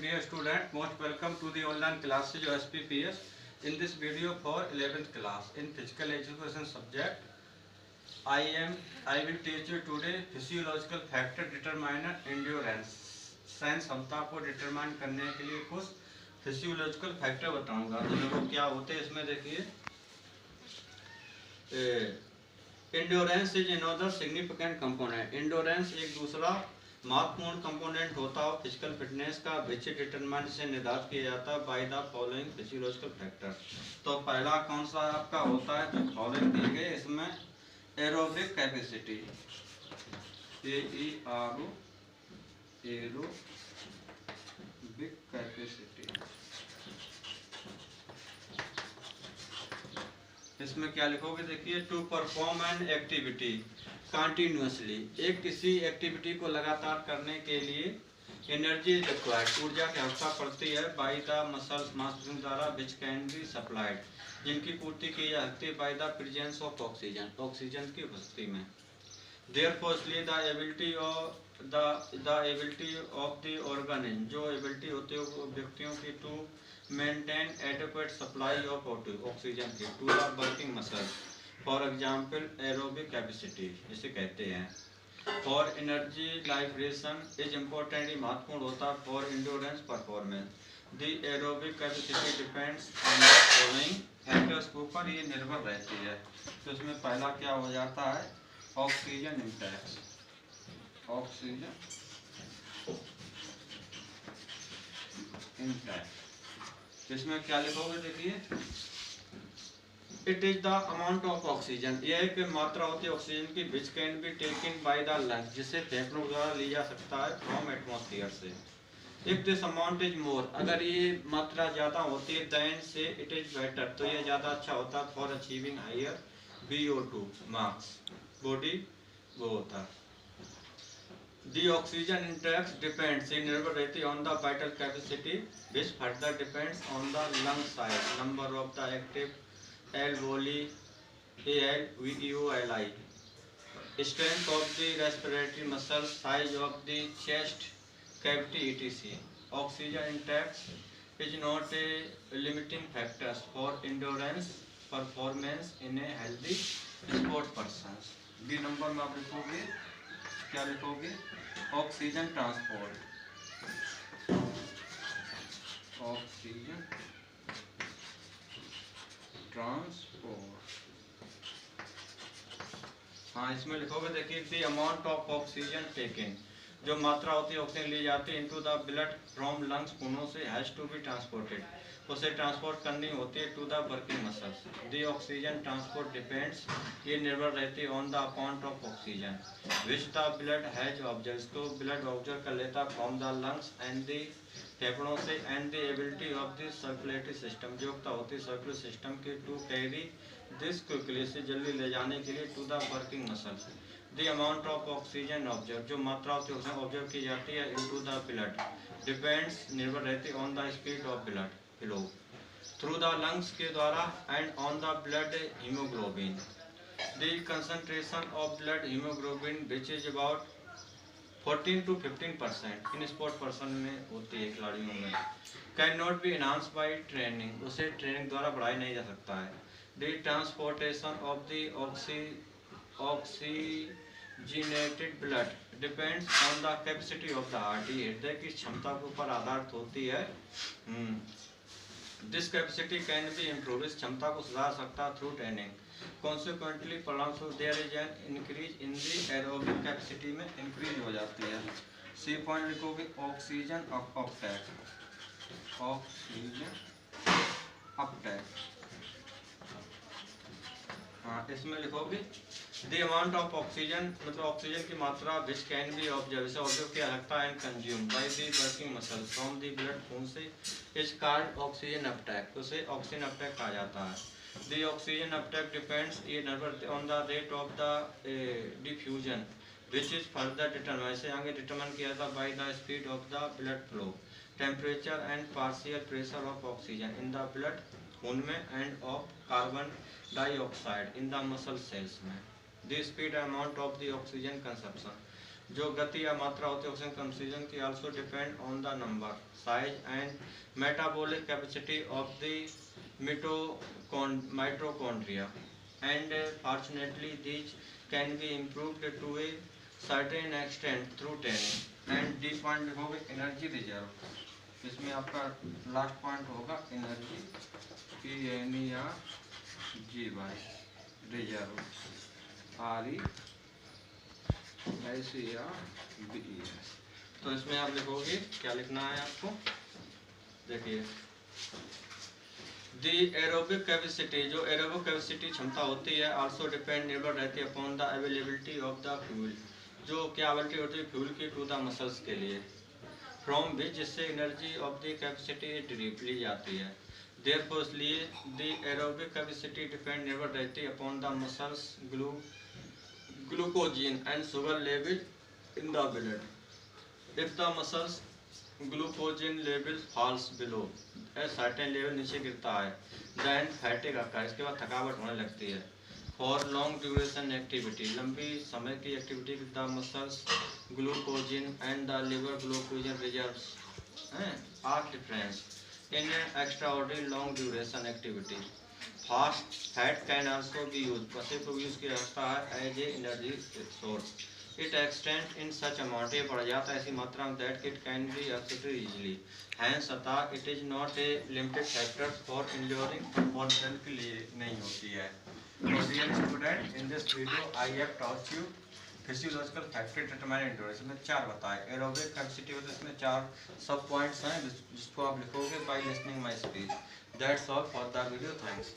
dear student, most welcome to the online classes of SPPS. In this video for 11th class in physical education subject, I will teach you today physiological factor determiner endurance. Science क्षमता को determine करने के लिए कुछ physiological factor बताऊंगा। तो देखो क्या होते हैं इसमें, देखिए endurance is another significant component. Endurance एक दूसरा महत्वपूर्ण कंपोनेंट होता है फिजिकल फिटनेस का, विच डिटरमाइन से निर्धारित किया जाता है by the following physiological factor. तो पहला कौन सा आपका होता है, जो फॉलोइंग दिए गए इसमें एरोबिक कैपेसिटी, एरोबिक कैपेसिटी। इसमें क्या लिखोगे, देखिए to perform an activity continuously, एक किसी एक्टिविटी को लगातार करने के लिए एनर्जी रिक्वायर्ड, ऊर्जा की आवश्यकता पड़ती है बाय द मसल्स मांसपेशियों द्वारा, विच कैन बी सप्लाइड, जिनकी पूर्ति की जा सकती है by the presence of oxygen, oxygen की उपस्थिति में। देयरफॉर इसलिए the ability of the organism, जो एबिलिटी होती है व्यक्तियों की to maintain adequate supply of oxygen की to the working muscle, for example aerobic capacity जिसे कहते हैं। For energy liberation is importantly महत्वपूर्ण होता है for endurance performance. The aerobic capacity depends on the following factors के ऊपर ये निर्भर रहती है। तो इसमें पहला क्या हो जाता है, ऑक्सीजन इंटेक, ऑक्सीजन इंटेक। इसमें क्या लिखोगे, देखिए it is the amount of oxygen, यह एक मात्रा होती है ऑक्सीजन की, विच can be taken by the lungs, जिसे फेफड़ों द्वारा ली जा सकता है फ्रॉम एटमॉस्फेयर से। If this amount is more, अगर ये मात्रा ज्यादा होती है देन से इट इज बेटर, तो ये ज्यादा अच्छा होता है for achieving higher VO2 max, body वो होता है। The oxygen index depends, ये निर्भर रहती है on the vital capacity, which further depends on the lung size, number of the active alveoli, alveoli, strength of the respiratory muscles, size of the chest cavity, etc. Oxygen index is not a limiting factor for endurance performance in a healthy sport persons. B number में आप लिखोगे, क्या लिखोगे, oxygen transport, oxygen transport. हाँ इसमें लिखोगे, देखिए the amount of oxygen taken, जो मात्रा होती है ऑक्सीजन ली जाती है into the blood from lungs, खूनों से, हैज टू बी ट्रांसपोर्टेड, उसे ट्रांसपोर्ट करनी होती है to the working muscles. The oxygen transport depends, ये निर्भर रहती है on the amount of oxygen which the blood has observe, तो ब्लड ऑब्जर्व कर लेता from the lungs and the फेफड़ों से, and the ability of the circulatory system, जो होती है सर्कुलर सिस्टम की टू कैरी दिस क्विकली, से जल्दी ले जाने के लिए to the working muscles. The amount of oxygen observe, जो मात्रा होती है ऑक्सीजन ऑब्जर्व की जाती है इनटू द ब्लड, डिपेंड्स निर्भर रहती है on the speed of blood flow through the lungs के द्वारा and on the blood haemoglobin. The concentration of blood haemoglobin which is about 14 to 15% in sport person में होती है, खिलाड़ियों में। Can not be enhance by training, उसे training द्वारा बढ़ाया नहीं जा सकता है। The transportation of the oxygenated blood depends on the capacity of the heart, हृदय की क्षमता के ऊपर आधारित होती है। This capacity can be improve, इस क्षमता को सुधार सकता है थ्रू ट्रेनिंग। कॉन्सिक्वेंटली परिणामस्वरूप there is an increase in the aerobic capacity में इंक्रीज हो जाती है। सी पॉइंट लिखोगे, ऑक्सीजन अपटेक, ऑक्सीजन अपटेक। हाँ इसमें लिखोगे द अमाउंट ऑफ ऑक्सीजन, मतलब ऑक्सीजन की मात्रा विच कैन बी ऑब्जर्व, इसे ऑब्जर्व किया सकता है and consume by the working muscle from the blood, खून से, इज कॉल्ड ऑक्सीजन अपटेक, उसे ऑक्सीजन अपटेक कहा जाता है। द ऑक्सीजन अपटेक डिपेंड्स, ये निर्भर on the rate of the diffusion which is further determine, से आगे डिटरमाइन किया जाता by the speed of the blood flow, temperature and partial pressure of oxygen in the blood, खून में, and of carbon dioxide in the muscle cells में। The speed amount of the oxygen consumption, जो गति या मात्रा होती है oxygen कंसिजन की also depend on the number, size and metabolic capacity of the mitochondria, and fortunately these can be improved to a certain extent through training। And D point लिखोगे energy reserve, इसमें आपका लास्ट पॉइंट होगा energy PNERGY reserve RESERVES। तो इसमें आप लिखोगे क्या लिखना है आपको, देखिए दी एरोबिक कैपेसिटी, जो एरोबिक कैपेसिटी क्षमता होती है आल्सो डिपेंड निर्भर रहती है upon the availability of the fuel, जो क्या अवेलेबिलिटी होती है फ्यूल की टू द मसल्स के लिए, फ्रॉम विच जिससे energy of the capacity drip ली जाती है। देयरफॉर इसलिए द एरोबिक कैपेसिटी डिपेंड निर्भर रहती है upon the muscles glycogen and sugar level in the blood. If the muscles glycogen level falls below a certain level नीचे गिरता है, देन फैटिग अकर, इसके बाद थकावट होने लगती है। फॉर लॉन्ग ड्यूरेशन एक्टिविटी, लंबी समय की activity the muscles glycogen and the liver glycogen reserves are difference in extraordinary long duration activity. Fast fat can also be use, पसे को यूज किया जाता है as a energy source. It extend in such amount, ये बढ़ जाता है ऐसी मात्रा में that it can be accepted easily, hence अतः it is not a limited factor for enduring model के लिए नहीं होती है। Dear student, in this video I have taught you physiological factor determine endurance में 4 बताए। एरोबिक कैपेसिटी होती है, इसमें 4 सब पॉइंट्स हैं जिसको आप लिखोगे by listening my speech. That's all for the video, thanks.